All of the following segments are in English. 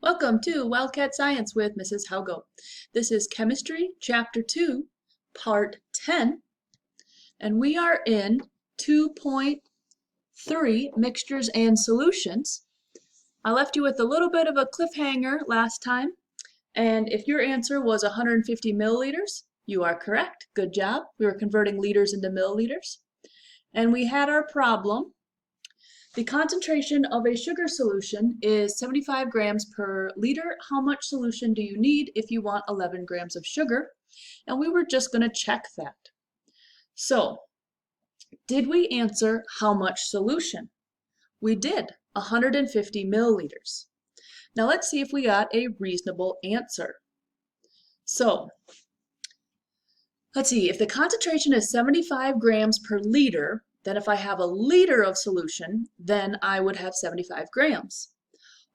Welcome to Wildcat Science with Mrs. Haugo. This is Chemistry, Chapter 2, Part 10, and we are in 2.3, Mixtures and Solutions. I left you with a little bit of a cliffhanger last time, and if your answer was 150 milliliters, you are correct. Good job. We were converting liters into milliliters. And we had our problem. The concentration of a sugar solution is 75 grams per liter. How much solution do you need if you want 11 grams of sugar? And we were just going to check that. So, did we answer how much solution? We did, 150 milliliters. Now let's see if we got a reasonable answer. So, let's see, if the concentration is 75 grams per liter, then if I have a liter of solution, then I would have 75 grams.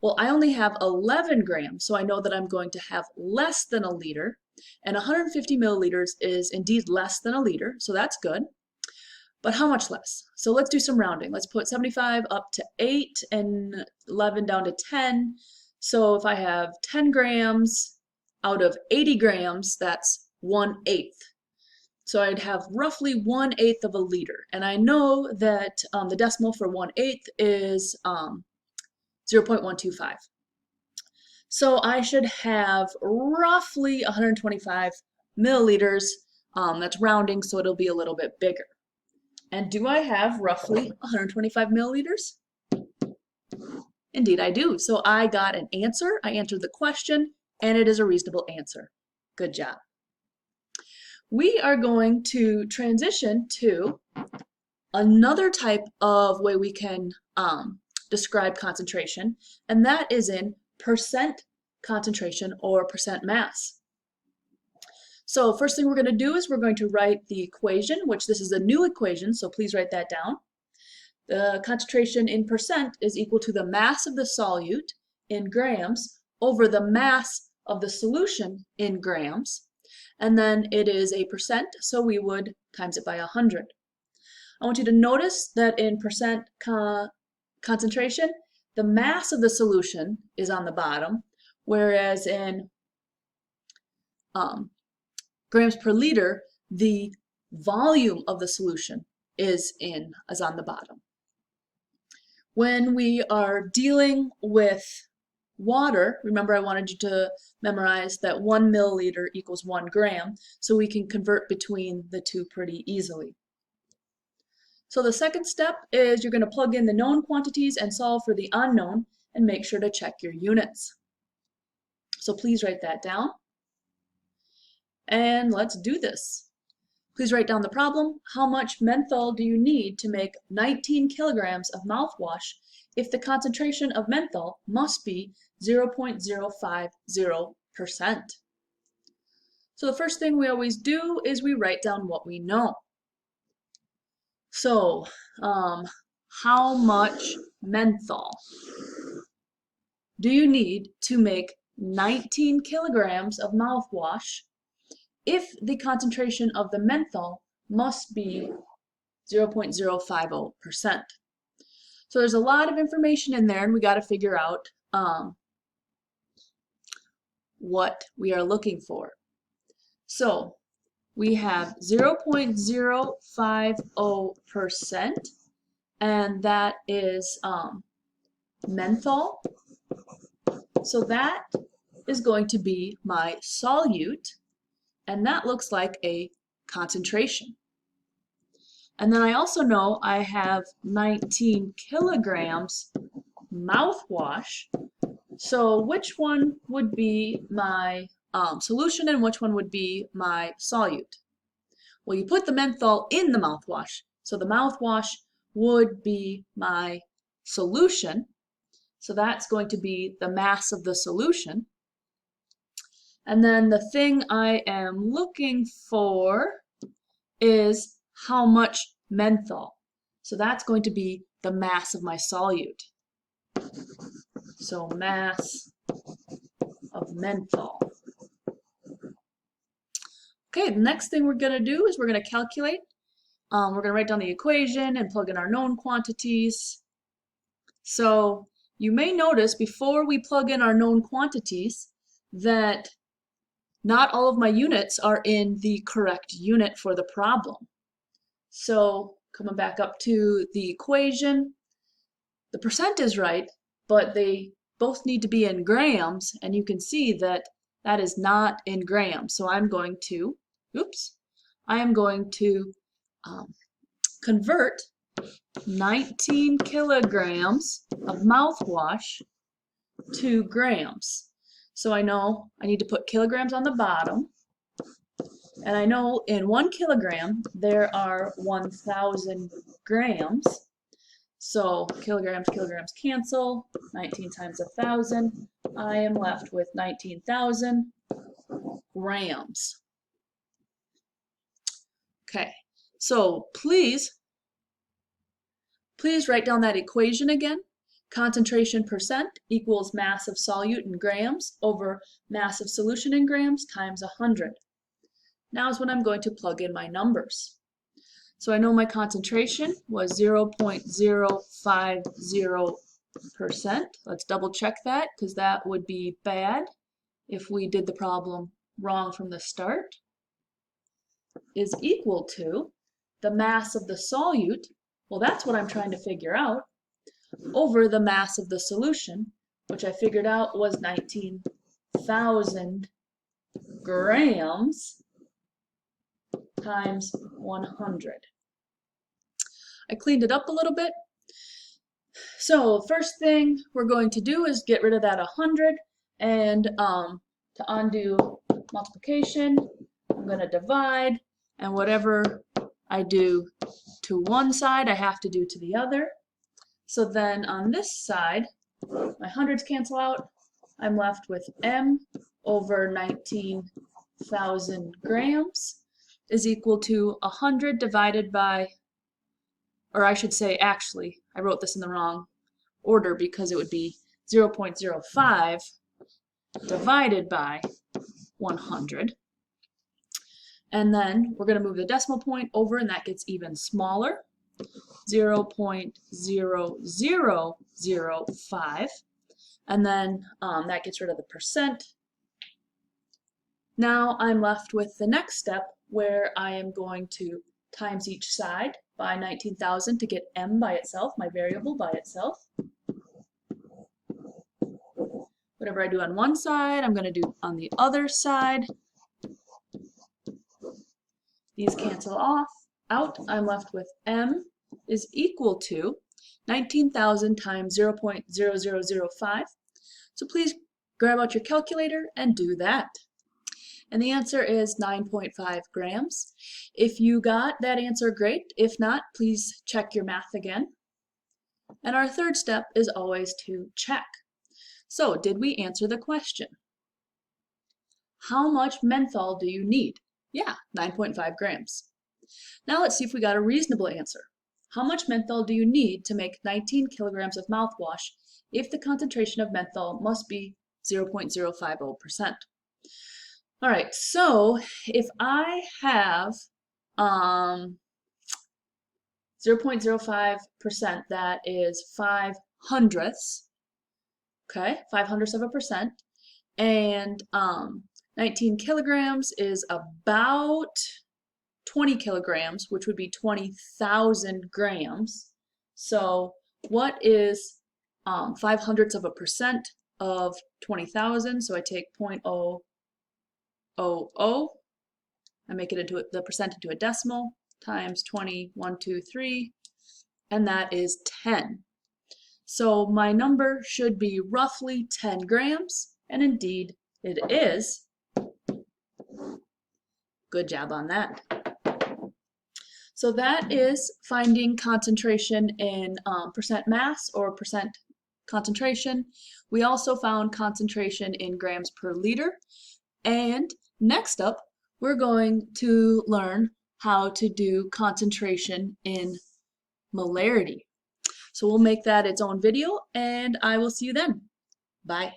Well, I only have 11 grams, so I know that I'm going to have less than a liter, and 150 milliliters is indeed less than a liter, so that's good. But how much less? So let's do some rounding. Let's put 75 up to 8 and 11 down to 10. So if I have 10 grams out of 80 grams, that's 1/8. So I'd have roughly 1/8 of a liter. And I know that the decimal for 1/8 is 0.125. So I should have roughly 125 milliliters. That's rounding, so it'll be a little bit bigger. And do I have roughly 125 milliliters? Indeed I do. So I got an answer. I answered the question, and it is a reasonable answer. Good job. We are going to transition to another type of way we can describe concentration, and that is in percent concentration or percent mass. So first thing we're going to do is we're going to write the equation, which this is a new equation, so please write that down. The concentration in percent is equal to the mass of the solute in grams over the mass of the solution in grams. And then it is a percent, so we would times it by 100. I want you to notice that in percent concentration, the mass of the solution is on the bottom, whereas in grams per liter, the volume of the solution is on the bottom. When we are dealing with water, remember I wanted you to memorize that 1 milliliter equals 1 gram, so we can convert between the two pretty easily. So the second step is you're going to plug in the known quantities and solve for the unknown, and make sure to check your units. So please write that down. And let's do this. Please write down the problem. How much menthol do you need to make 19 kilograms of mouthwash if the concentration of menthol must be 0.050%? So the first thing we always do is we write down what we know. So, how much menthol do you need to make 19 kilograms of mouthwash if the concentration of the menthol must be 0.050%? So there's a lot of information in there, and we got to figure out what we are looking for. So we have 0.050%, and that is menthol. So that is going to be my solute, and that looks like a concentration. And then I also know I have 19 kilograms mouthwash. So which one would be my solution and which one would be my solute? Well, you put the menthol in the mouthwash, so the mouthwash would be my solution. So that's going to be the mass of the solution. And then the thing I am looking for is how much menthol. So that's going to be the mass of my solute. So mass of menthol. Okay, the next thing we're going to do is we're going to calculate. We're going to write down the equation and plug in our known quantities. So you may notice before we plug in our known quantities that not all of my units are in the correct unit for the problem. So coming back up to the equation, the percent is right, but they both need to be in grams, and you can see that that is not in grams. So I'm going to, convert 19 kilograms of mouthwash to grams. So I know I need to put kilograms on the bottom, and I know in 1 kilogram there are 1,000 grams. So kilograms cancel, 19 times 1,000, I am left with 19,000 grams. Okay, so please write down that equation again. Concentration percent equals mass of solute in grams over mass of solution in grams times 100. Now is when I'm going to plug in my numbers. So I know my concentration was 0.050%. Let's double check that because that would be bad if we did the problem wrong from the start. Is equal to the mass of the solute, well, that's what I'm trying to figure out, over the mass of the solution, which I figured out was 19,000 grams times 100. I cleaned it up a little bit. So first thing we're going to do is get rid of that 100, and to undo multiplication, I'm going to divide, and whatever I do to one side, I have to do to the other. So then on this side, my hundreds cancel out. I'm left with m over 19,000 grams is equal to 100 divided by, or I should say, actually, I wrote this in the wrong order because it would be 0.05 divided by 100. And then we're going to move the decimal point over, and that gets even smaller, 0.0005. And then that gets rid of the percent. Now I'm left with the next step where I am going to times each side by 19,000 to get m by itself, my variable by itself. Whatever I do on one side, I'm going to do on the other side. These cancel out. I'm left with m is equal to 19,000 times 0.0005. So please grab out your calculator and do that. And the answer is 9.5 grams. If you got that answer, great. If not, please check your math again. And our third step is always to check. So, did we answer the question? How much menthol do you need? Yeah, 9.5 grams. Now let's see if we got a reasonable answer. How much menthol do you need to make 19 kilograms of mouthwash if the concentration of menthol must be 0.050%? All right, so if I have 0.05%, that is 5/100ths, okay, 5/100ths of a percent, and 19 kilograms is about 20 kilograms, which would be 20,000 grams. So what is 5/100ths of a percent of 20,000? So I take 0.000, I make it into the percent into a decimal, times 20,123, and that is 10. So my number should be roughly 10 grams, and indeed it is. Good job on that. So that is finding concentration in percent mass or percent concentration. We also found concentration in grams per liter. And next up, we're going to learn how to do concentration in molarity. So we'll make that its own video, and I will see you then. Bye.